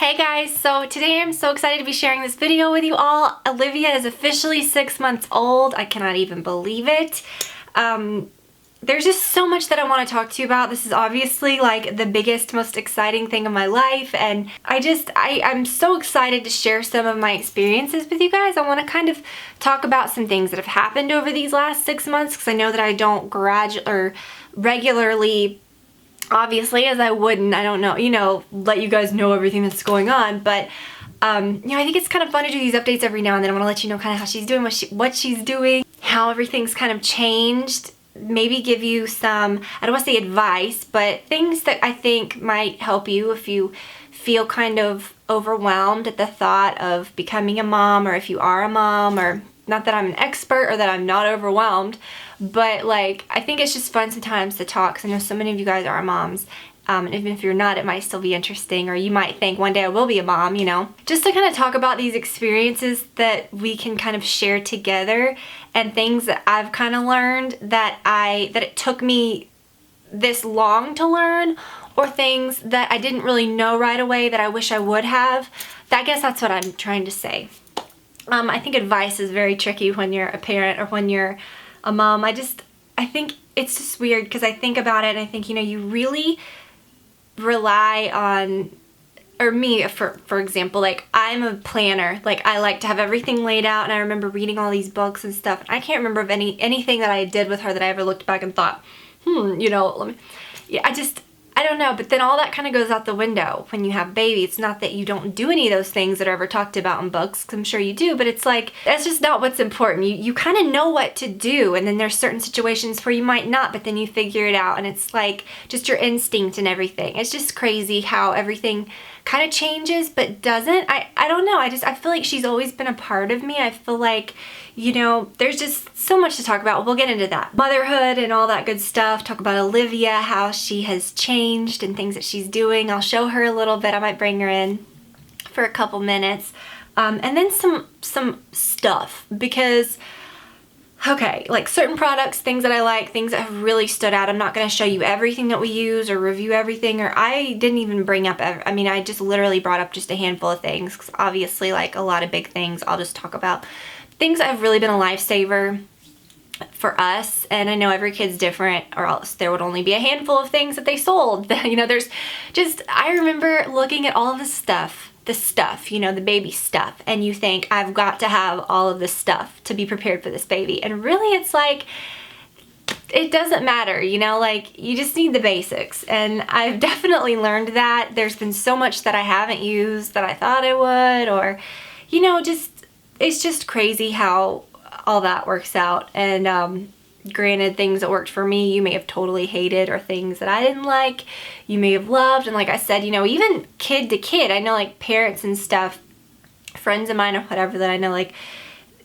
Hey guys, so today I'm so excited to be sharing this video with you all. Olivia is officially 6 months old. I cannot even believe it. There's just so much that I want to talk to you about. This is obviously like the biggest, most exciting thing of my life, and I'm so excited to share some of my experiences with you guys. I want to kind of talk about some things that have happened over these last 6 months, because I know that I don't regularly, obviously, as I wouldn't, I don't know, let you guys know everything that's going on, but I think it's kind of fun to do these updates every now and then. I want to let you know kind of how she's doing, what she's doing, how everything's kind of changed, maybe give you some, I don't want to say advice, but things that I think might help you if you feel kind of overwhelmed at the thought of becoming a mom, or if you are a mom, or not that I'm an expert or that I'm not overwhelmed, but like, I think it's just fun sometimes to talk, because I know so many of you guys are moms, and even if you're not, it might still be interesting, or you might think one day I will be a mom, just to kind of talk about these experiences that we can kind of share together, and things that I've kind of learned that it took me this long to learn, or things that I didn't really know right away that I wish I would have. I guess that's what I'm trying to say. I think advice is very tricky when you're a parent or when you're a mom. I think it's just weird, because I think about it and I think, you really rely on, or me, for example, like, I'm a planner. Like, I like to have everything laid out, and I remember reading all these books and stuff. I can't remember of anything that I did with her that I ever looked back and thought, I don't know, but then all that kind of goes out the window when you have a baby. It's not that you don't do any of those things that are ever talked about in books, 'cause I'm sure you do, but it's like, that's just not what's important. You kind of know what to do, and then there's certain situations where you might not, but then you figure it out, and it's like just your instinct and everything. It's just crazy how everything kind of changes but doesn't. I don't know. I feel like she's always been a part of me. I feel like, there's just so much to talk about. We'll get into that. Motherhood and all that good stuff. Talk about Olivia, how she has changed and things that she's doing. I'll show her a little bit. I might bring her in for a couple minutes. And then some stuff, because okay, like certain products, things that I like, things that have really stood out. I'm not going to show you everything that we use or review everything, or I didn't even bring up, I just literally brought up just a handful of things, 'cause obviously, like, a lot of big things I'll just talk about. Things that have really been a lifesaver for us, and I know every kid's different, or else there would only be a handful of things that they sold. There's just, I remember looking at all of the stuff, the baby stuff, and you think, I've got to have all of this stuff to be prepared for this baby. And really, it's like, it doesn't matter, like, you just need the basics. And I've definitely learned that. There's been so much that I haven't used that I thought I would, or, it's just crazy how all that works out. And granted, things that worked for me, you may have totally hated, or things that I didn't like, you may have loved. And like I said, even kid to kid, I know, like, parents and stuff, friends of mine or whatever that I know, like,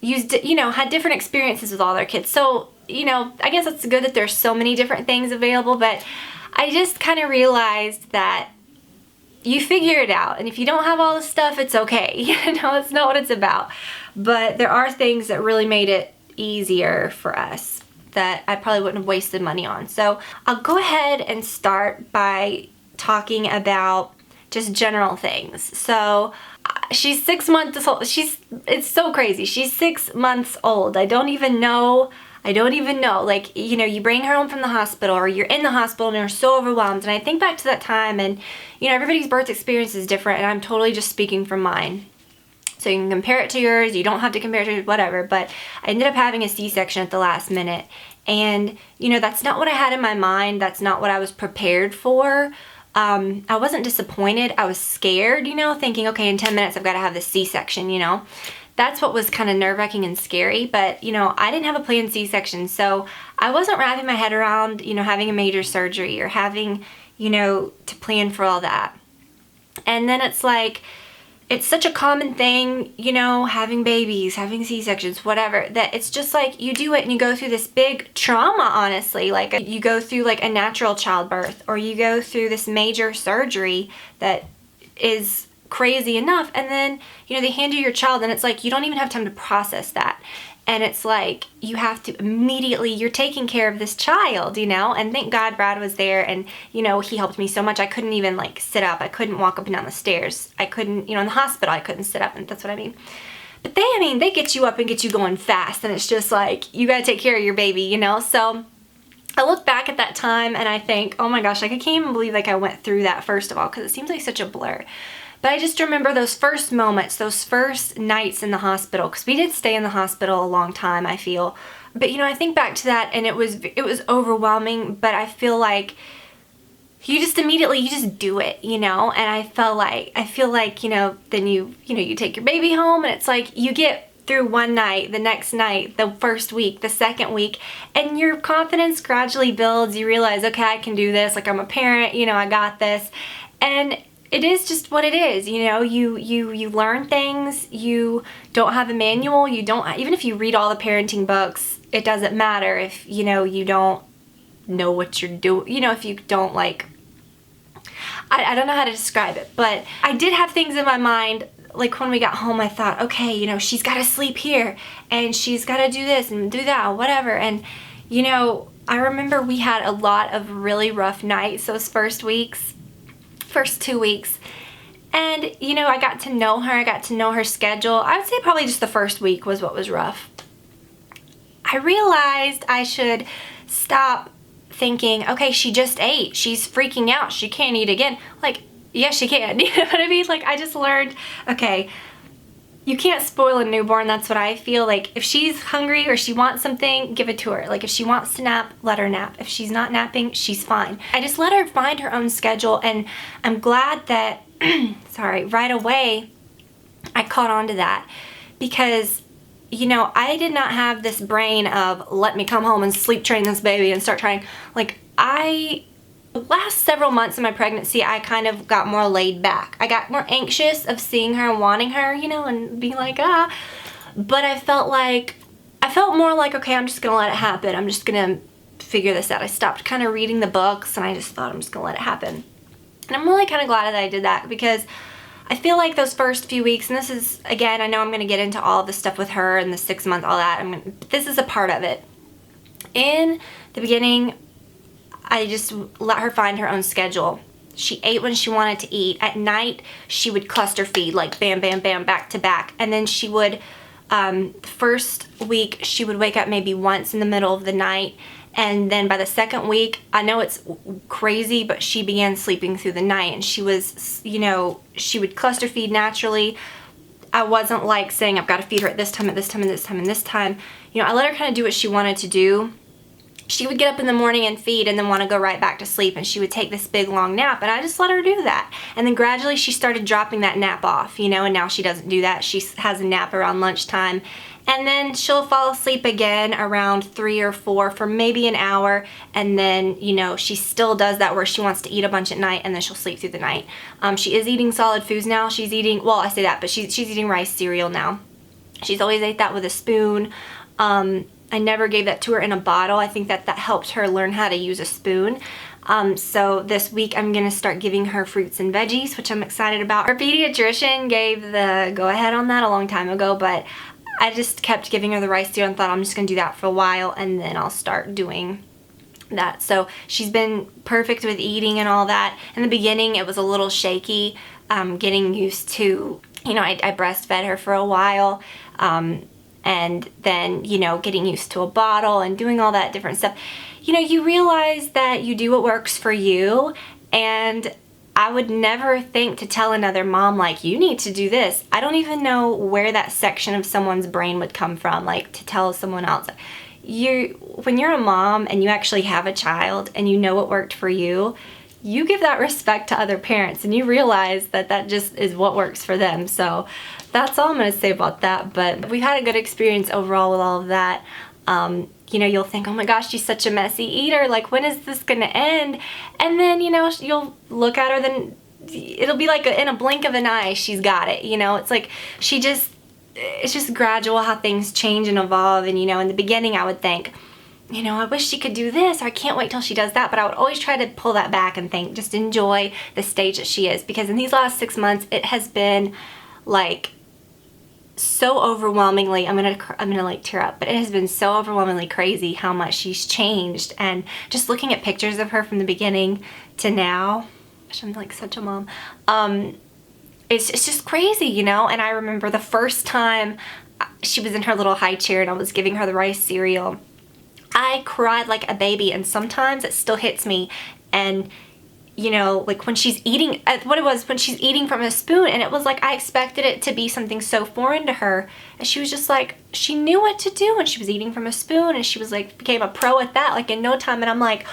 had different experiences with all their kids. So, I guess it's good that there's so many different things available, but I just kind of realized that you figure it out. And if you don't have all the stuff, it's okay. It's not what it's about. But there are things that really made it easier for us that I probably wouldn't have wasted money on. So I'll go ahead and start by talking about just general things. So she's 6 months old. It's so crazy. She's 6 months old. I don't even know. Like, you bring her home from the hospital, or you're in the hospital and you're so overwhelmed. And I think back to that time, and, everybody's birth experience is different, and I'm totally just speaking from mine. So you can compare it to yours. You don't have to compare it to yours, whatever. But I ended up having a C-section at the last minute. And, that's not what I had in my mind. That's not what I was prepared for. I wasn't disappointed. I was scared, thinking, okay, in 10 minutes I've got to have this C-section, That's what was kind of nerve-wracking and scary. But, I didn't have a planned C-section. So I wasn't wrapping my head around, having a major surgery, or having, to plan for all that. And then it's like, it's such a common thing, having babies, having C-sections, whatever, that it's just like, you do it and you go through this big trauma, honestly. Like, you go through like a natural childbirth, or you go through this major surgery that is crazy enough, and then, they hand you your child, and it's like, you don't even have time to process that. And it's like, you have to immediately, you're taking care of this child, you know? And thank God Brad was there, and, you know, he helped me so much. I couldn't even, like, sit up. I couldn't walk up and down the stairs. I couldn't, you know, in the hospital, I couldn't sit up, and that's what I mean. But they, I mean, they get you up and get you going fast, and it's just like, you gotta take care of your baby, you know? So I look back at that time, and I think, oh my gosh, like, I can't even believe, like, I went through that, first of all, because it seems like such a blur. But I just remember those first moments, those first nights in the hospital, because we did stay in the hospital a long time, I feel. But, you know, I think back to that, and it was overwhelming, but I feel like you just immediately, you just do it, you know? And I feel like, you know, then you take your baby home, and it's like, you get through one night, the next night, the first week, the second week, and your confidence gradually builds. You realize, okay, I can do this, like, I'm a parent, you know, I got this. And it is just what it is, you know, you learn things, you don't have a manual, you don't, even if you read all the parenting books, it doesn't matter if, you know, you don't know what you're doing, you know, if you don't, like, I don't know how to describe it, but I did have things in my mind, like when we got home, I thought, okay, you know, she's got to sleep here, and she's got to do this and do that, or whatever, and, you know, I remember we had a lot of really rough nights those first 2 weeks, and, you know, I got to know her, I got to know her schedule. I would say probably just the first week was what was rough. I realized I should stop thinking, okay, she just ate, she's freaking out, she can't eat again. Like, yes, she can. You know what I mean? Like, I just learned, okay, you can't spoil a newborn. That's what I feel. Like, if she's hungry or she wants something, give it to her. Like, if she wants to nap, let her nap. If she's not napping, she's fine. I just let her find her own schedule, and I'm glad that, sorry, right away I caught on to that, because, you know, I did not have this brain of, let me come home and sleep train this baby and start trying. Like, the last several months of my pregnancy, I kind of got more laid back. I got more anxious of seeing her and wanting her, you know, and being like, ah. But I felt more like, okay, I'm just gonna let it happen. I'm just gonna figure this out. I stopped kind of reading the books, and I just thought, I'm just gonna let it happen. And I'm really kind of glad that I did that, because I feel like those first few weeks, and this is, again, I know I'm gonna get into all of this stuff with her and the 6 months, all that. This is a part of it. In the beginning, I just let her find her own schedule. She ate when she wanted to eat. At night, she would cluster feed, like bam, bam, bam, back to back. And then she would, the first week, she would wake up maybe once in the middle of the night. And then by the second week, I know it's crazy, but she began sleeping through the night. And she was, you know, she would cluster feed naturally. I wasn't like saying, I've got to feed her at this time, at this time, at this time, and this time. You know, I let her kind of do what she wanted to do. She would get up in the morning and feed, and then want to go right back to sleep, and she would take this big long nap, and I just let her do that. And then gradually she started dropping that nap off, you know, and now she doesn't do that. She has a nap around lunchtime, and then she'll fall asleep again around 3 or 4 for maybe an hour, and then, you know, she still does that where she wants to eat a bunch at night, and then she'll sleep through the night. She is eating solid foods now. She's eating, well, I say that, but she's eating rice cereal now. She's always ate that with a spoon. I never gave that to her in a bottle. I think that helped her learn how to use a spoon. So this week I'm gonna start giving her fruits and veggies, which I'm excited about. Our pediatrician gave the go-ahead on that a long time ago, but I just kept giving her the rice cereal and thought, I'm just gonna do that for a while, and then I'll start doing that. So she's been perfect with eating and all that. In the beginning, it was a little shaky, getting used to, you know, I breastfed her for a while, and then, you know, getting used to a bottle and doing all that different stuff. You know, you realize that you do what works for you, and I would never think to tell another mom, like, you need to do this. I don't even know where that section of someone's brain would come from, like, to tell someone else. When you're a mom and you actually have a child and you know what worked for you, you give that respect to other parents, and you realize that that just is what works for them. So that's all I'm going to say about that. But we've had a good experience overall with all of that. You know, you'll think, oh my gosh, she's such a messy eater. Like, when is this going to end? And then, you know, you'll look at her, then it'll be like in a blink of an eye, she's got it. You know, it's like it's just gradual how things change and evolve. And, you know, in the beginning I would think, you know, I wish she could do this, or I can't wait till she does that. But I would always try to pull that back and think, just enjoy the stage that she is. Because in these last 6 months, it has been like so overwhelmingly, I'm gonna like tear up, but it has been so overwhelmingly crazy how much she's changed. And just looking at pictures of her from the beginning to now, gosh, I'm like such a mom. It's just crazy, you know? And I remember the first time she was in her little high chair and I was giving her the rice cereal, I cried like a baby, and sometimes it still hits me. And you know, like when she's eating, when she's eating from a spoon, and it was like I expected it to be something so foreign to her, and she was just like, she knew what to do when she was eating from a spoon, and she was like, became a pro at that like in no time. And I'm like,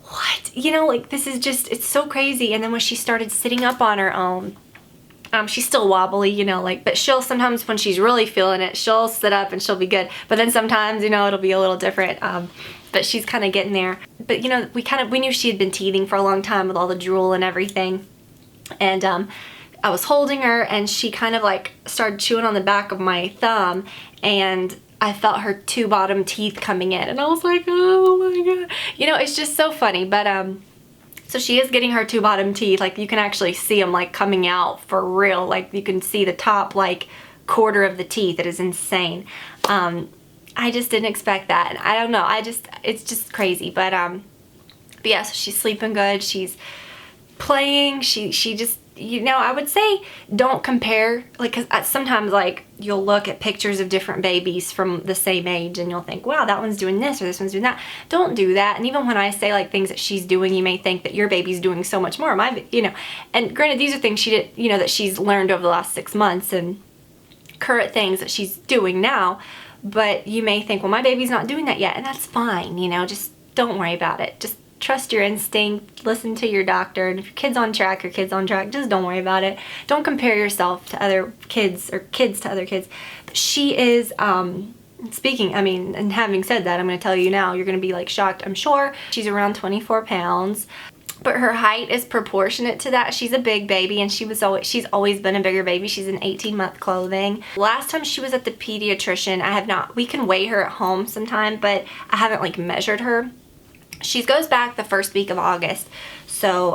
what? You know, like this is just, it's so crazy. And then when she started sitting up on her own, she's still wobbly, you know, like, but she'll sometimes, when she's really feeling it, she'll sit up and she'll be good. But then sometimes, you know, it'll be a little different. But she's kind of getting there. But, you know, we knew she had been teething for a long time with all the drool and everything. And I was holding her, and she kind of like started chewing on the back of my thumb, and I felt her two bottom teeth coming in, and I was like, oh my God. You know, it's just so funny. But so she is getting her two bottom teeth. Like you can actually see them like coming out for real. Like you can see the top like quarter of the teeth. It is insane. I just didn't expect that. And I don't know. It's just crazy. But yeah, so she's sleeping good. She's playing. She just, you know, I would say don't compare, like, because sometimes like you'll look at pictures of different babies from the same age and you'll think, wow, that one's doing this or this one's doing that. Don't do that. And even when I say like things that she's doing, you may think that your baby's doing so much more. You know, and granted, these are things she did, you know, that she's learned over the last 6 months and current things that she's doing now. But you may think, well, my baby's not doing that yet, and that's fine, you know, just don't worry about it. Just trust your instinct, listen to your doctor, and if your kid's on track, your kid's on track. Just don't worry about it. Don't compare yourself to other kids or kids to other kids. But she is, speaking, I mean, and having said that, I'm going to tell you now, you're going to be like shocked, I'm sure. She's around 24 pounds. But her height is proportionate to that. She's a big baby, and she's always been a bigger baby. She's in 18-month clothing. Last time she was at the pediatrician, I have not, we can weigh her at home sometime, but I haven't like measured her. She goes back the first week of August. So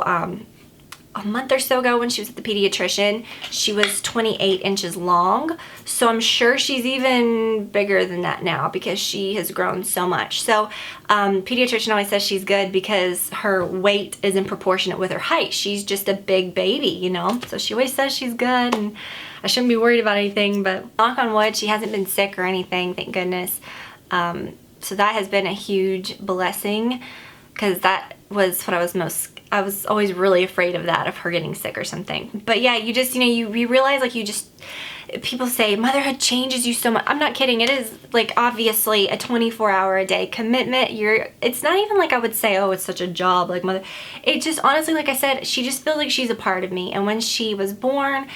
a month or so ago when she was at the pediatrician, she was 28 inches long. So I'm sure she's even bigger than that now because she has grown so much. So pediatrician always says she's good because her weight isn't proportionate with her height. She's just a big baby, you know? So she always says she's good, and I shouldn't be worried about anything, but knock on wood, she hasn't been sick or anything, thank goodness. So that has been a huge blessing, because that was what I was always really afraid of that, of her getting sick or something. But yeah, you just, you know, you realize like people say motherhood changes you so much. I'm not kidding. It is like obviously a 24-hour-a-day commitment. It's not even like I would say, oh, it's such a job, like mother. It just, honestly, like I said, she just feels like she's a part of me. And when she was born,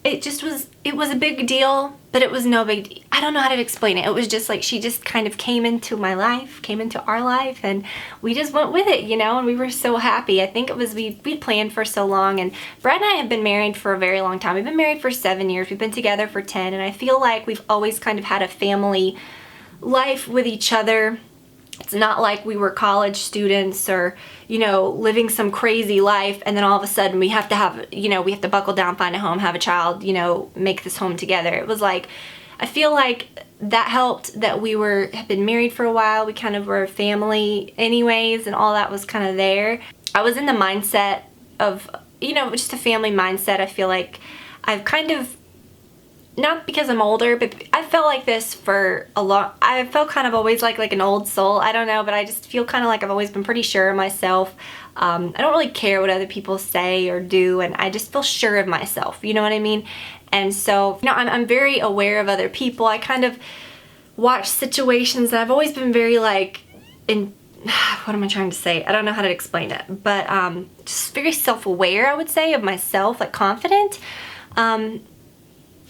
it was a big deal, but it was no big deal. I don't know how to explain it. It was just like she just kind of came into my life, came into our life, and we just went with it, you know, and we were so happy. I think it was, we planned for so long, and Brad and I have been married for a very long time. We've been married for 7 years. We've been together for 10, and I feel like we've always kind of had a family life with each other. It's not like we were college students or, you know, living some crazy life and then all of a sudden we have to have, you know, we have to buckle down, find a home, have a child, you know, make this home together. It was like, I feel like that helped that we have been married for a while. We kind of were a family anyways, and all that was kind of there. I was in the mindset of, you know, just a family mindset. I feel like I've kind of, not because I'm older, but I felt like this for a long, I felt kind of always like an old soul. I don't know, but I just feel kind of like I've always been pretty sure of myself. I don't really care what other people say or do, and I just feel sure of myself, you know what I mean? And so, you know, I'm very aware of other people. I kind of watch situations, and I've always been very like, what am I trying to say? I don't know how to explain it, but just very self-aware, I would say, of myself, like confident.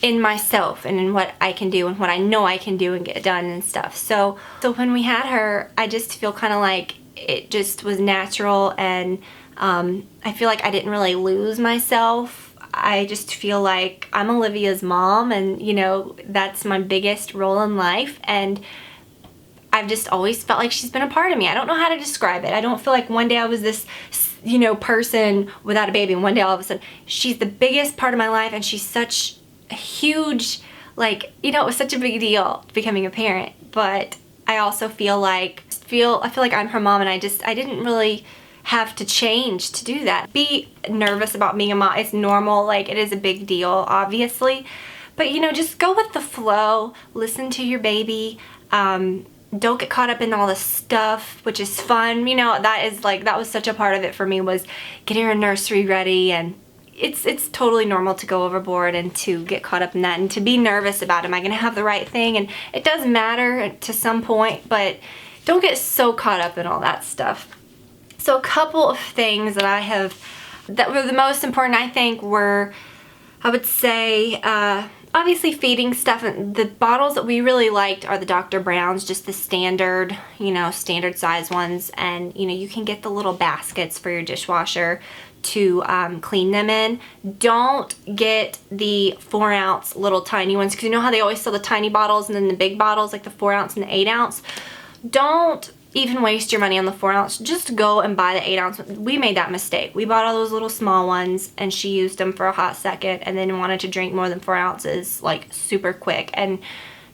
In myself and in what I can do and what I know I can do and get done and stuff. So when we had her, I just feel kind of like it just was natural, and I feel like I didn't really lose myself. I just feel like I'm Olivia's mom, and you know, that's my biggest role in life, and I've just always felt like she's been a part of me. I don't know how to describe it. I don't feel like one day I was this, you know, person without a baby, and one day all of a sudden she's the biggest part of my life, and she's such a huge like, you know, it was such a big deal becoming a parent, but I also feel like I'm her mom, and I didn't really have to change to do that. Be nervous about being a mom. It's normal. Like, it is a big deal, obviously. But, you know, just go with the flow. Listen to your baby. Don't get caught up in all the stuff, which is fun. You know, that was such a part of it for me, was getting her nursery ready, and it's totally normal to go overboard and to get caught up in that and to be nervous about, am I gonna have the right thing? And it does matter to some point, but don't get so caught up in all that stuff. So a couple of things that were the most important, I think, were, I would say, obviously feeding stuff. The bottles that we really liked are the Dr. Brown's, just the standard, you know, standard size ones. And, you know, you can get the little baskets for your dishwasher to clean them in. Don't get the 4-ounce little tiny ones, because you know how they always sell the tiny bottles and then the big bottles, like the 4-ounce and the 8-ounce. Don't even waste your money on the 4-ounce. Just go and buy the 8-ounce. We made that mistake. We bought all those little small ones, and she used them for a hot second and then wanted to drink more than 4 ounces like super quick. And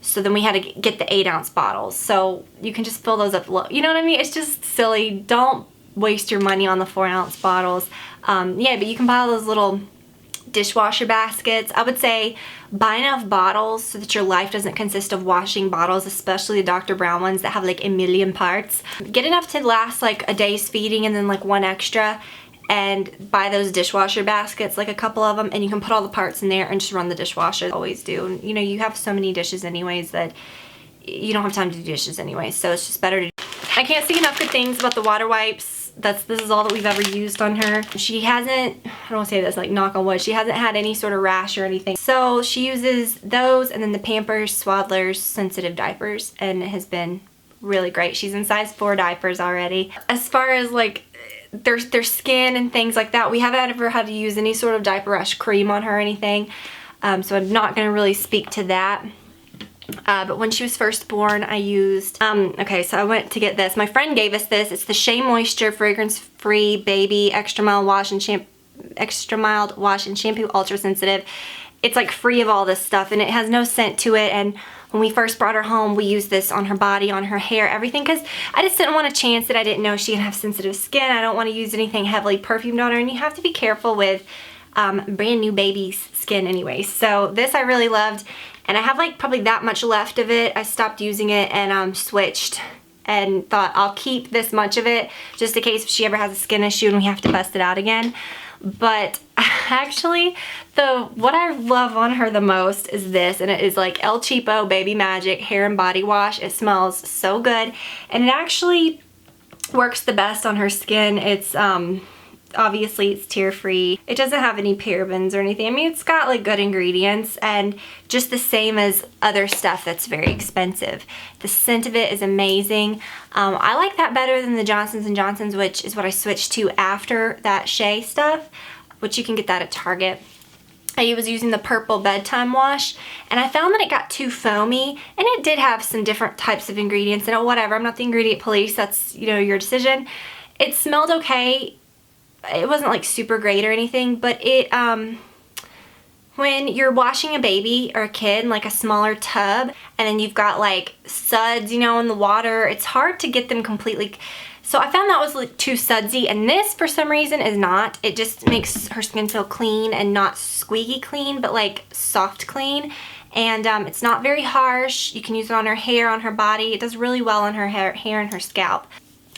so then we had to get the 8-ounce bottles. So you can just fill those up low. You know what I mean? It's just silly. Don't waste your money on the 4-ounce bottles. Yeah, but you can buy all those little dishwasher baskets. I would say buy enough bottles so that your life doesn't consist of washing bottles, especially the Dr. Brown ones that have like a million parts. Get enough to last like a day's feeding and then like one extra, and buy those dishwasher baskets, like a couple of them, and you can put all the parts in there and just run the dishwasher. Always do. You know, you have so many dishes anyways that you don't have time to do dishes anyway, so it's just better to do. I can't say enough good things about the water wipes. This is all that we've ever used on her. She hasn't, I don't want to say this, like knock on wood, she hasn't had any sort of rash or anything. So she uses those and then the Pampers Swaddlers sensitive diapers, and it has been really great. She's in size 4 diapers already. As far as like their skin and things like that, we haven't ever had to use any sort of diaper rash cream on her or anything. So I'm not going to really speak to that. But when she was first born, I used, okay, so I went to get this. My friend gave us this. It's the Shea Moisture Fragrance-Free Baby Extra Mild Wash and Shampoo, Ultra Sensitive. It's like free of all this stuff, and it has no scent to it. And when we first brought her home, we used this on her body, on her hair, everything, because I just didn't want to chance it. I didn't know she could have sensitive skin. I don't want to use anything heavily perfumed on her, and you have to be careful with brand new baby's skin anyway. So this I really loved. And I have like probably that much left of it. I stopped using it and switched and thought I'll keep this much of it just in case if she ever has a skin issue and we have to bust it out again. But actually, what I love on her the most is this, and it is like El Cheapo Baby Magic Hair and Body Wash. It smells so good, and it actually works the best on her skin. It's obviously it's tear-free. It doesn't have any parabens or anything. I mean, it's got like good ingredients and just the same as other stuff that's very expensive. The scent of it is amazing. I like that better than the Johnson's & Johnson's, which is what I switched to after that Shea stuff, which you can get that at Target. I was using the Purple Bedtime Wash, and I found that it got too foamy, and it did have some different types of ingredients in it. Whatever, I'm not the ingredient police. That's, you know, your decision. It smelled okay. It wasn't like super great or anything, but it, when you're washing a baby or a kid in like a smaller tub, and then you've got like suds, you know, in the water, it's hard to get them completely. So I found that was like too sudsy, and this for some reason is not. It just makes her skin feel clean and not squeaky clean, but like soft clean. And it's not very harsh. You can use it on her hair, on her body. It does really well on her hair and her scalp.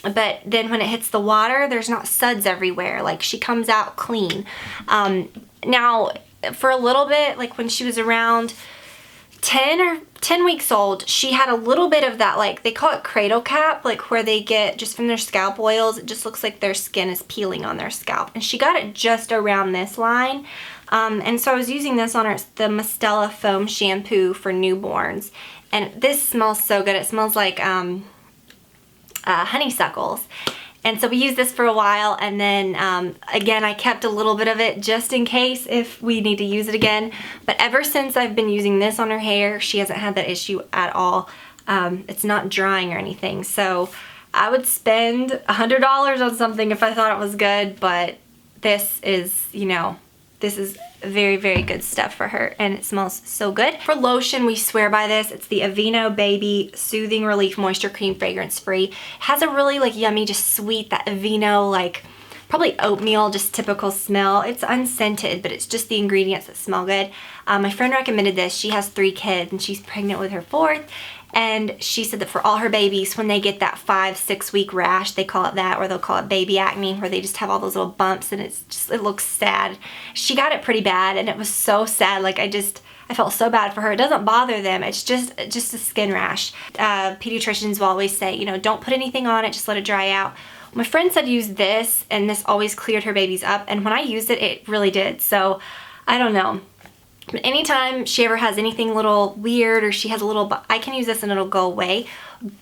But then when it hits the water, there's not suds everywhere. Like, she comes out clean. Now, for a little bit, like when she was around 10 weeks old, she had a little bit of that, like, they call it Cradle Cap, like where they get just from their scalp oils. It just looks like their skin is peeling on their scalp. And she got it just around this line. And so I was using this on her, the Mistela Foam Shampoo for newborns. And this smells so good. It smells like honeysuckles. And so we used this for a while, and then again I kept a little bit of it just in case if we need to use it again. But ever since I've been using this on her hair, she hasn't had that issue at all. It's not drying or anything. So I would spend $100 on something if I thought it was good, but this is, you know, this is very, very good stuff for her, and it smells so good. For lotion, we swear by this. It's the Aveeno Baby Soothing Relief Moisture Cream, fragrance free. It has a really like yummy, just sweet, that Aveeno, like probably oatmeal, just typical smell. It's unscented, but it's just the ingredients that smell good. My friend recommended this. She has 3 kids and she's pregnant with her 4th. And she said that for all her babies, when they get that 5-6 week rash, they call it that, or they'll call it baby acne, where they just have all those little bumps and it looks sad. She got it pretty bad and it was so sad. Like I felt so bad for her. It doesn't bother them. It's just a skin rash. Pediatricians will always say, you know, don't put anything on it, just let it dry out. My friend said use this, and this always cleared her babies up. And when I used it, it really did. So I don't know. But anytime she ever has anything a little weird, or she has a little, I can use this and it'll go away.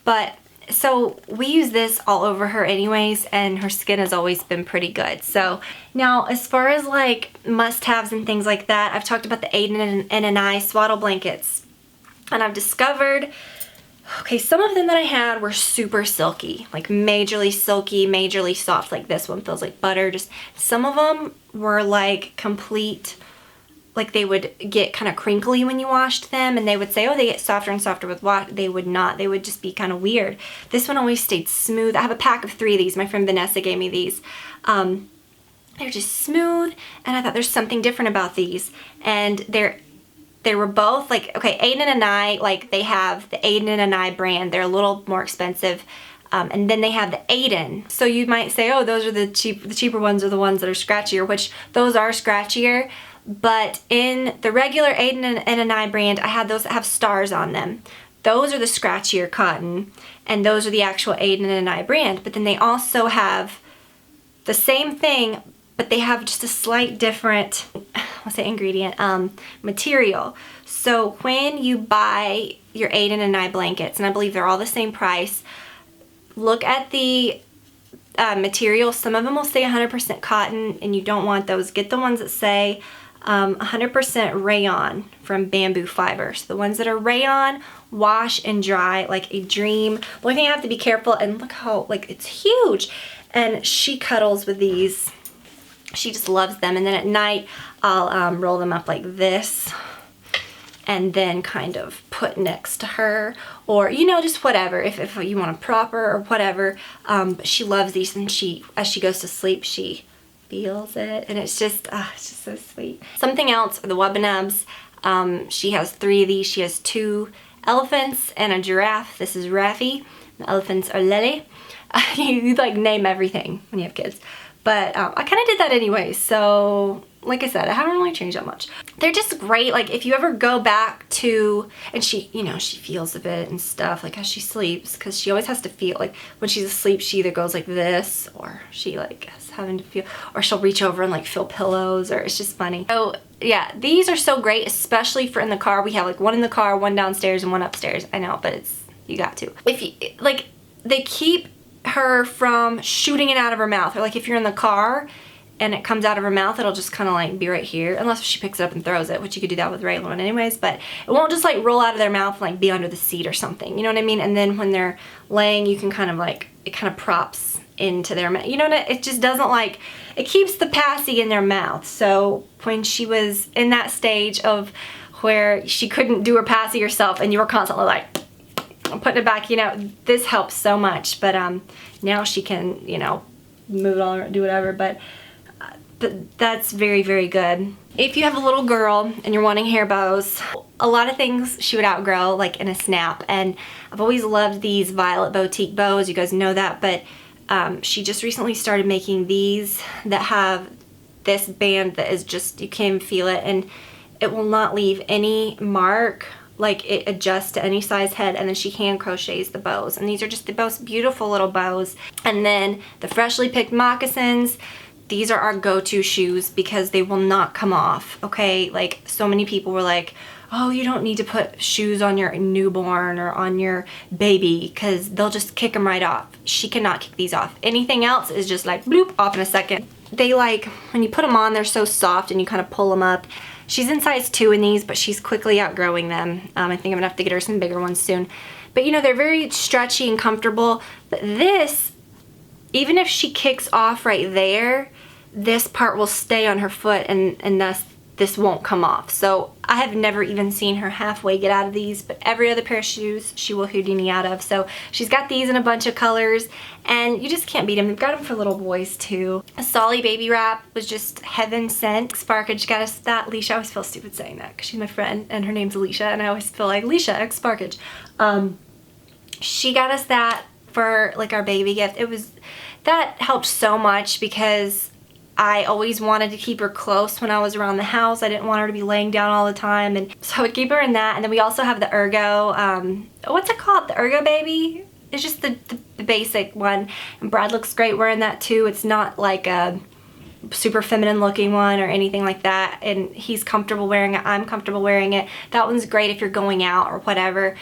But so we use this all over her anyways, and her skin has always been pretty good. So now as far as like must-haves and things like that, I've talked about the Aveeno and I swaddle blankets. And I've discovered, okay, some of them that I had were super silky, like majorly silky, majorly soft, like this one feels like butter. Just some of them were like complete, like they would get kind of crinkly when you washed them, and they would say, oh, they get softer and softer with water. They would not. They would just be kind of weird. This one always stayed smooth. I have a pack of 3 of these. My friend Vanessa gave me these. They're just smooth, and I thought there's something different about these. And they were both like, okay, Aveeno and I, like they have the Aveeno and I brand. They're a little more expensive. And then they have the Aiden. So you might say, oh, those are the cheaper ones are the ones that are scratchier, which those are scratchier. But in the regular Aveeno and I brand, I had those that have stars on them. Those are the scratchier cotton, and those are the actual Aveeno and I brand. But then they also have the same thing, but they have just a slight different, let's say ingredient, material. So when you buy your Aveeno and I blankets, and I believe they're all the same price, look at the material. Some of them will say 100% cotton, and you don't want those. Get the ones that say 100% rayon from bamboo fibers. The ones that are rayon wash and dry like a dream. The only thing I have to be careful, and look how, like, it's huge. And she cuddles with these. She just loves them. And then at night, I'll roll them up like this, and then kind of put next to her, or, you know, just whatever, if you want to prop her or whatever. But she loves these, and as she goes to sleep, she feels it, and it's just so sweet. Something else are the Wubbanubs. She has 3 of these. She has 2 elephants and a giraffe. This is Raffy. The elephants are Lily. You like name everything when you have kids. But I kind of did that anyway, so like I said, I haven't really changed that much. They're just great. Like if you ever go back to, and she, you know, she feels a bit and stuff, like as she sleeps, because she always has to feel, like when she's asleep, she either goes like this, or she like is having to feel, or she'll reach over and like feel pillows, or it's just funny. So yeah, these are so great, especially for in the car. We have like one in the car, one downstairs, and one upstairs. I know, but you got to. If you, like, they keep her from shooting it out of her mouth, or like if you're in the car and it comes out of her mouth, it'll just kind of like be right here, unless she picks it up and throws it, which you could do that with the regular one anyways, but it won't just like roll out of their mouth and like be under the seat or something, you know what I mean? And then when they're laying, you can kind of like, it kind of props into their mouth, you know what, it just doesn't like, it keeps the passy in their mouth. So when she was in that stage of where she couldn't do her passy herself, and you were constantly like putting it back, you know, this helps so much. But now she can, you know, move it all, do whatever, but that's very, very good. If you have a little girl and you're wanting hair bows, a lot of things she would outgrow like in a snap. And I've always loved these Violet Boutique bows, you guys know that, but she just recently started making these that have this band that is just, you can't even feel it, and it will not leave any mark. Like it adjusts to any size head, and then she hand crochets the bows, and these are just the most beautiful little bows. And then the freshly picked moccasins, these are our go-to shoes because they will not come off, okay? Like so many people were like, oh, you don't need to put shoes on your newborn or on your baby because they'll just kick them right off. She cannot kick these off. Anything else is just like bloop, off in a second. They like, when you put them on, they're so soft and you kind of pull them up. She's in size 2 in these, but she's quickly outgrowing them. I think I'm gonna have to get her some bigger ones soon. But you know, they're very stretchy and comfortable. But this, even if she kicks off right there, this part will stay on her foot and thus this won't come off. So I have never even seen her halfway get out of these, but every other pair of shoes she will Houdini out of. So she's got these in a bunch of colors, and you just can't beat them. They've got them for little boys too. A Solly baby wrap was just heaven sent. Sparkage got us that. Leisha, I always feel stupid saying that because she's my friend and her name's Alicia, and I always feel like Leisha x Sparkage. She got us that for like our baby gift. That helped so much because I always wanted to keep her close when I was around the house. I didn't want her to be laying down all the time, and so I would keep her in that. And then we also have the Ergo, what's it called? The Ergo Baby? It's just the basic one, and Brad looks great wearing that too. It's not like a super feminine looking one or anything like that, and he's comfortable wearing it. I'm comfortable wearing it. That one's great if you're going out or whatever.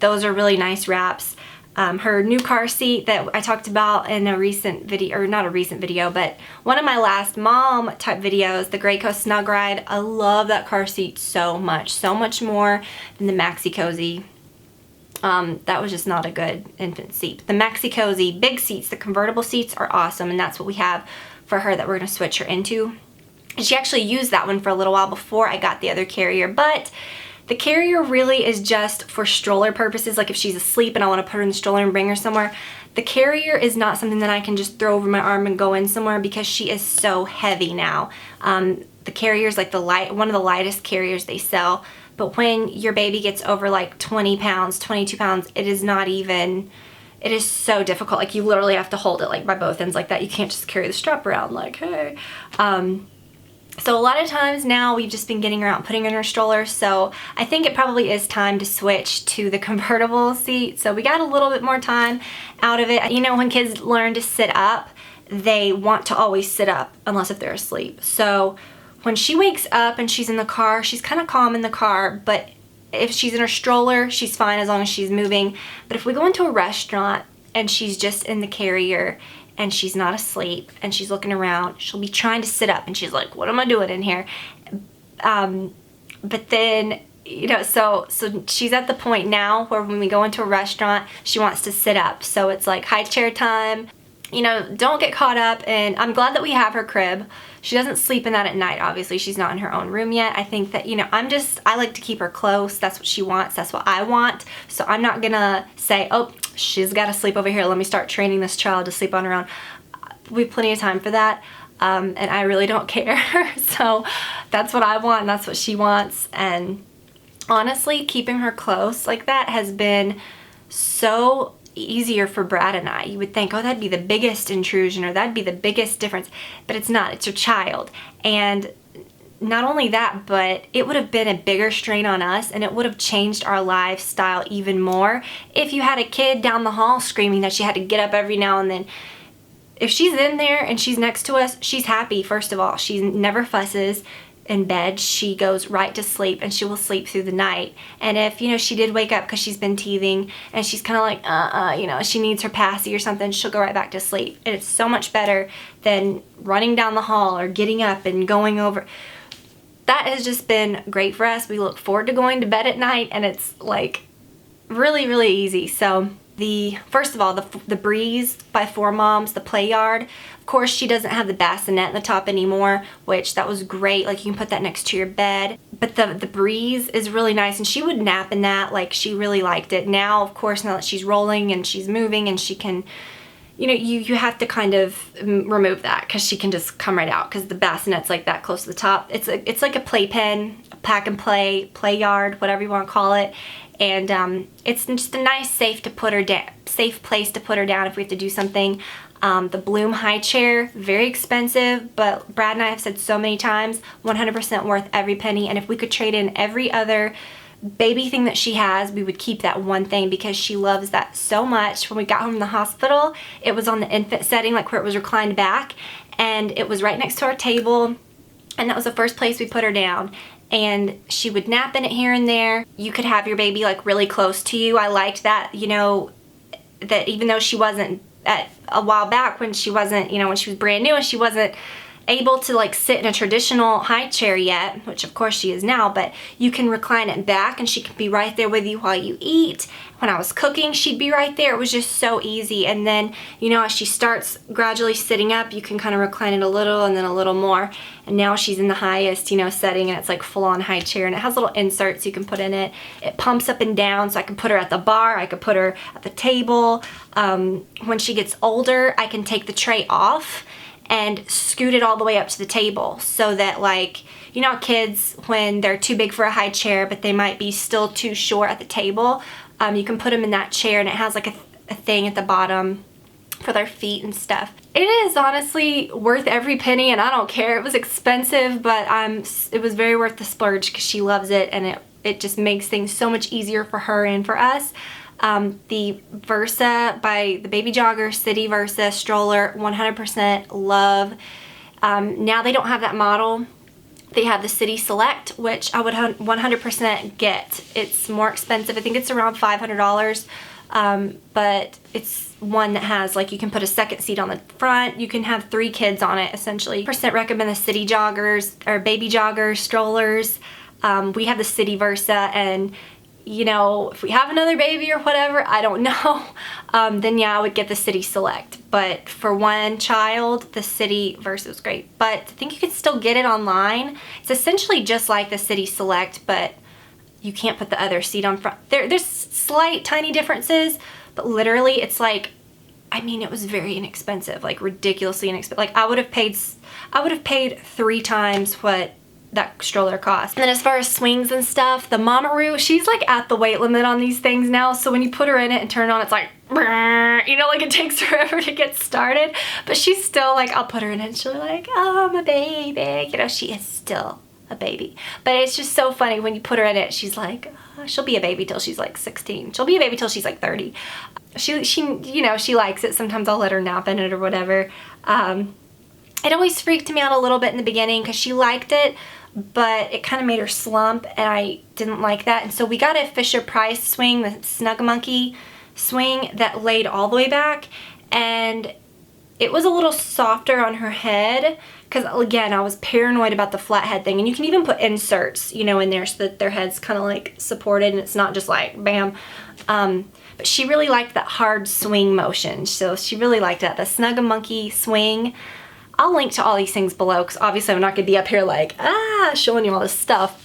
Those are really nice wraps. Her new car seat that I talked about in a recent video, or not a recent video, but one of my last mom type videos, the Graco Snug Ride. I love that car seat so much more than the Maxi Cozy. That was just not a good infant seat. The Maxi Cozy big seats, the convertible seats, are awesome, and that's what we have for her that we're gonna switch her into. And she actually used that one for a little while before I got the other carrier, but the carrier really is just for stroller purposes. Like if she's asleep and I want to put her in the stroller and bring her somewhere, the carrier is not something that I can just throw over my arm and go in somewhere because she is so heavy now. The carrier is like one of the lightest carriers they sell, but when your baby gets over like 20 pounds, 22 pounds, it is so difficult. Like you literally have to hold it like by both ends like that. You can't just carry the strap around like, hey. So a lot of times now we've just been getting her out and putting her in her stroller, so I think it probably is time to switch to the convertible seat. So we got a little bit more time out of it. You know, when kids learn to sit up, they want to always sit up unless if they're asleep. So when she wakes up and she's in the car, she's kind of calm in the car, but if she's in her stroller, she's fine as long as she's moving. But if we go into a restaurant and she's just in the carrier and she's not asleep and she's looking around, she'll be trying to sit up and she's like, what am I doing in here? But then, you know, so she's at the point now where when we go into a restaurant, she wants to sit up. So it's like high chair time. You know, don't get caught up, and I'm glad that we have her crib. She doesn't sleep in that at night, obviously. She's not in her own room yet. I think that, you know, I like to keep her close. That's what she wants. That's what I want. So I'm not gonna say, oh, she's gotta sleep over here. Let me start training this child to sleep on her own. We have plenty of time for that, and I really don't care. So that's what I want, and that's what she wants. And honestly, keeping her close like that has been so easier for Brad and I. You would think, oh, that'd be the biggest intrusion or that'd be the biggest difference, but it's not. It's your child. And not only that, but it would have been a bigger strain on us, and it would have changed our lifestyle even more if you had a kid down the hall screaming that she had to get up every now and then. If she's in there and she's next to us, she's happy, first of all. She never fusses in bed. She goes right to sleep, and she will sleep through the night. And if, you know, she did wake up because she's been teething and she's kind of like, you know, she needs her passy or something, she'll go right back to sleep. And it's so much better than running down the hall or getting up and going over. That has just been great for us. We look forward to going to bed at night, and it's like really, really easy. So first of all, the Breeze by 4Moms, the play yard. Of course, she doesn't have the bassinet in the top anymore, which that was great. Like, you can put that next to your bed. But the Breeze is really nice, and she would nap in that. Like, she really liked it. Now, of course, now that she's rolling and she's moving and she can, you know, you have to kind of remove that because she can just come right out because the bassinet's like that close to the top. It's like a playpen, a pack and play yard, whatever you want to call it. And it's just a nice, safe place to put her down if we have to do something. The Bloom high chair, very expensive, but Brad and I have said so many times, 100% worth every penny. And if we could trade in every other baby thing that she has, we would keep that one thing because she loves that so much. When we got home from the hospital, it was on the infant setting, like where it was reclined back, and it was right next to our table, and that was the first place we put her down. And she would nap in it here and there. You could have your baby like really close to you. I liked that, you know, that even though she wasn't a while back when she wasn't, you know, when she was brand new and she wasn't able to like sit in a traditional high chair yet, which of course she is now, but you can recline it back and she can be right there with you while you eat. When I was cooking, she'd be right there. It was just so easy. And then, you know, as she starts gradually sitting up, you can kind of recline it a little and then a little more. And now she's in the highest, you know, setting, and it's like full on high chair, and it has little inserts you can put in it. It pumps up and down, so I can put her at the bar, I could put her at the table. When she gets older, I can take the tray off and scoot it all the way up to the table, so that, like, you know, kids, when they're too big for a high chair but they might be still too short at the table, you can put them in that chair, and it has like a thing at the bottom for their feet and stuff. It is honestly worth every penny, and I don't care. It was expensive, but it was very worth the splurge because she loves it, and it just makes things so much easier for her and for us. The Versa by the Baby Jogger City Versa stroller, 100% love. Now they don't have that model. They have the City Select, which I would 100% get. It's more expensive. I think it's around $500, but it's one that has, like, you can put a second seat on the front. You can have 3 kids on it, essentially. % recommend the City Joggers or Baby Jogger strollers. We have the City Versa, and you know, if we have another baby or whatever, I don't know, then yeah, I would get the City Select. But for one child, the City Versa is great. But I think you can still get it online. It's essentially just like the City Select, but you can't put the other seat on front. There's slight tiny differences, but literally it's like, I mean, it was very inexpensive, like ridiculously inexpensive. Like I would have paid 3 times what that stroller cost. And then as far as swings and stuff, the Mamaroo, she's like at the weight limit on these things now, so when you put her in it and turn it on, it's like, you know, like it takes forever to get started, but she's still like, I'll put her in it and she'll be like, oh, I'm a baby, you know, she is still a baby. But it's just so funny when you put her in it, she's like, oh, she'll be a baby till she's like 16. She'll be a baby till she's like 30. She you know, she likes it. Sometimes I'll let her nap in it or whatever. It always freaked me out a little bit in the beginning because she liked it, but it kind of made her slump, and I didn't like that. And so we got a Fisher-Price swing, the Snug Monkey swing that laid all the way back, and it was a little softer on her head because, again, I was paranoid about the flat head thing. And you can even put inserts, you know, in there so that their head's kind of like supported and it's not just like bam. But she really liked that hard swing motion, so she really liked that. The Snug Monkey swing. I'll link to all these things below because obviously I'm not going to be up here like, showing you all this stuff.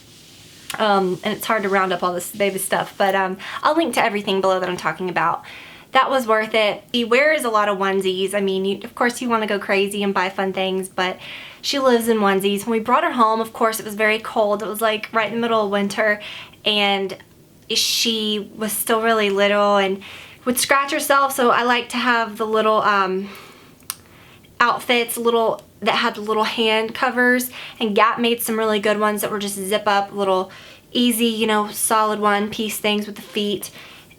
And it's hard to round up all this baby stuff. But I'll link to everything below that I'm talking about. That was worth it. She wears a lot of onesies. I mean, of course you want to go crazy and buy fun things, but she lives in onesies. When we brought her home, of course, it was very cold. It was like right in the middle of winter, and she was still really little and would scratch herself. So I like to have the little outfits, that had the little hand covers, and Gap made some really good ones that were just zip up, little easy, you know, solid one piece things with the feet.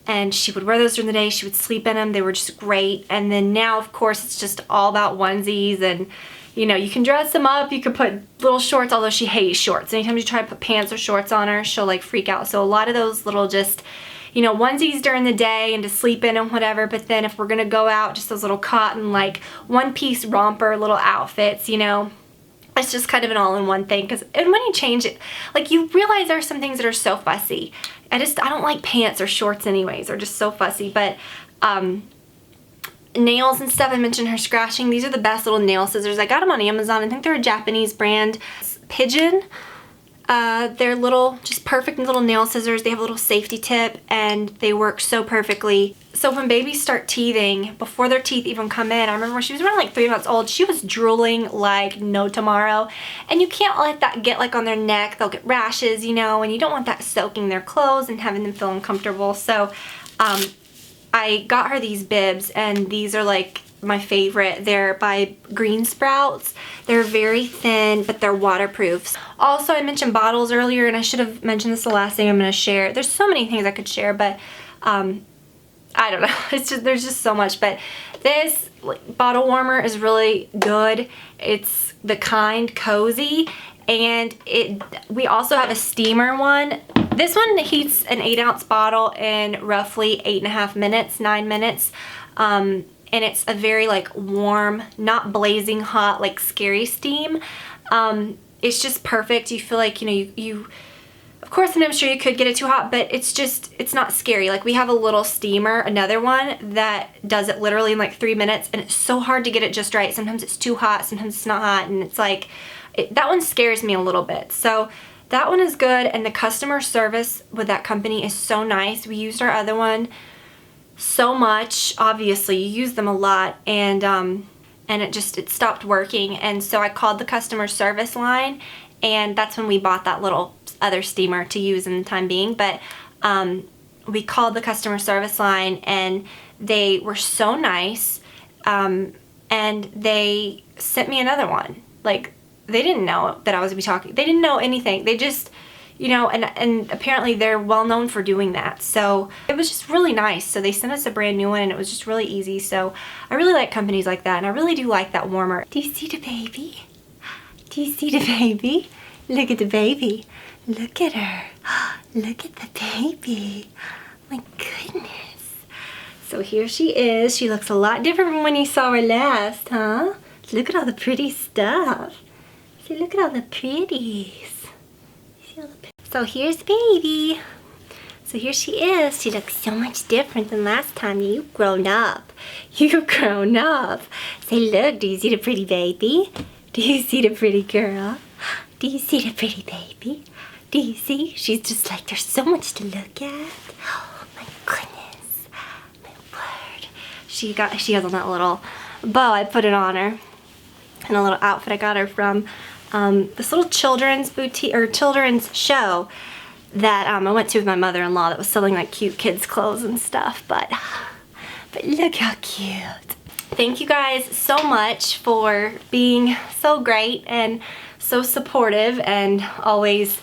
And she would wear those during the day. She would sleep in them. They were just great. And then now, of course, it's just all about onesies, and you know, you can dress them up. You can put little shorts, although she hates shorts. Anytime you try to put pants or shorts on her, she'll like freak out. So a lot of those little just, you know, onesies during the day and to sleep in and whatever, but then if we're gonna go out, just those little cotton, like, one-piece romper little outfits, you know. It's just kind of an all-in-one thing, and when you change it, like, you realize there are some things that are so fussy. I don't like pants or shorts anyways, they're just so fussy, but, nails and stuff, I mentioned her scratching. These are the best little nail scissors. I got them on Amazon. I think they're a Japanese brand. Pigeon. They're little, just perfect little nail scissors. They have a little safety tip, and they work so perfectly. So when babies start teething, before their teeth even come in, I remember when she was around like 3 months old, she was drooling like no tomorrow. And you can't let that get like on their neck. They'll get rashes, you know, and you don't want that soaking their clothes and having them feel uncomfortable. So I got her these bibs, and these are like my favorite. They're by Green Sprouts. They're very thin, but they're waterproof. Also, I mentioned bottles earlier, and I should have mentioned this the last thing I'm going to share. There's so many things I could share, but I don't know. It's just, there's just so much. But this bottle warmer is really good. It's the kind Cozy, and we also have a steamer one. This one heats an 8-ounce bottle in roughly 8.5 minutes, 9 minutes. and it's a very like warm, not blazing hot, like scary steam. It's just perfect. You feel like, you know, you of course, and I'm sure you could get it too hot, but it's not scary. Like we have a little steamer, another one that does it literally in like 3 minutes, and it's so hard to get it just right. Sometimes it's too hot, sometimes it's not hot, and it's like, that one scares me a little bit. So that one is good, and the customer service with that company is so nice. We used our other one so much. Obviously, you use them a lot, and it stopped working, and so I called the customer service line, and that's when we bought that little other steamer to use in the time being. But we called the customer service line, and they were so nice, and they sent me another one. Like, they didn't know that I was going to be talking. They didn't know anything. They just, you know, and apparently they're well known for doing that. So it was just really nice. So they sent us a brand new one, and it was just really easy. So I really like companies like that, and I really do like that warmer. Do you see the baby? Do you see the baby? Look at the baby. Look at her. Look at the baby. My goodness. So here she is. She looks a lot different from when you saw her last, huh? Look at all the pretty stuff. See, look at all the pretties. So here's baby. So here she is. She looks so much different than last time. You've grown up. You've grown up. Say, look, do you see the pretty baby? Do you see the pretty girl? Do you see the pretty baby? Do you see? She's just like, there's so much to look at. Oh my goodness. My word. She has on that little bow. I put it on her. And a little outfit I got her from this little children's boutique or children's show that I went to with my mother-in-law that was selling like cute kids clothes and stuff. But look how cute. Thank you guys so much for being so great and so supportive, and always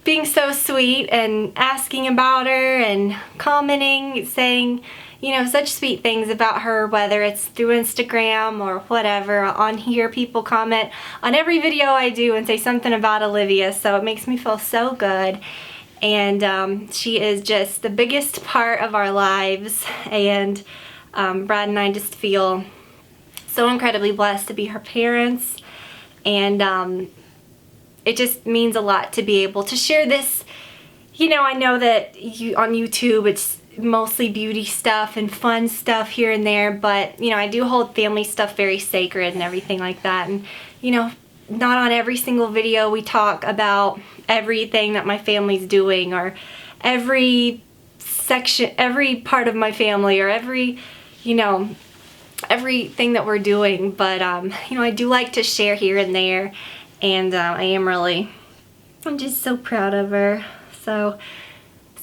being so sweet and asking about her and commenting, saying, you know, such sweet things about her, whether it's through Instagram or whatever. On here, people comment on every video I do and say something about Olivia, so it makes me feel so good. And she is just the biggest part of our lives, and Brad and I just feel so incredibly blessed to be her parents, and it just means a lot to be able to share this. You know, I know that on YouTube it's mostly beauty stuff and fun stuff here and there, but you know, I do hold family stuff very sacred and everything like that. And you know, not on every single video we talk about everything that my family's doing, or every section, every part of my family, or every, you know, everything that we're doing. But you know, I do like to share here and there, and I'm just so proud of her. So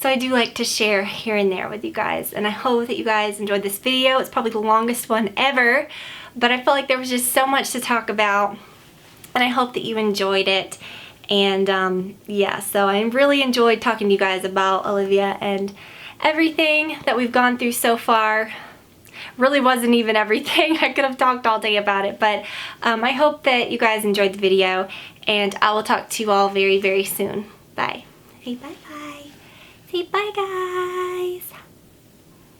I do like to share here and there with you guys, and I hope that you guys enjoyed this video. It's probably the longest one ever, but I felt like there was just so much to talk about, and I hope that you enjoyed it. And yeah, so I really enjoyed talking to you guys about Olivia and everything that we've gone through so far. Really wasn't even everything. I could have talked all day about it, but I hope that you guys enjoyed the video, and I will talk to you all very, very soon. Bye. Say bye-bye. Say bye, guys.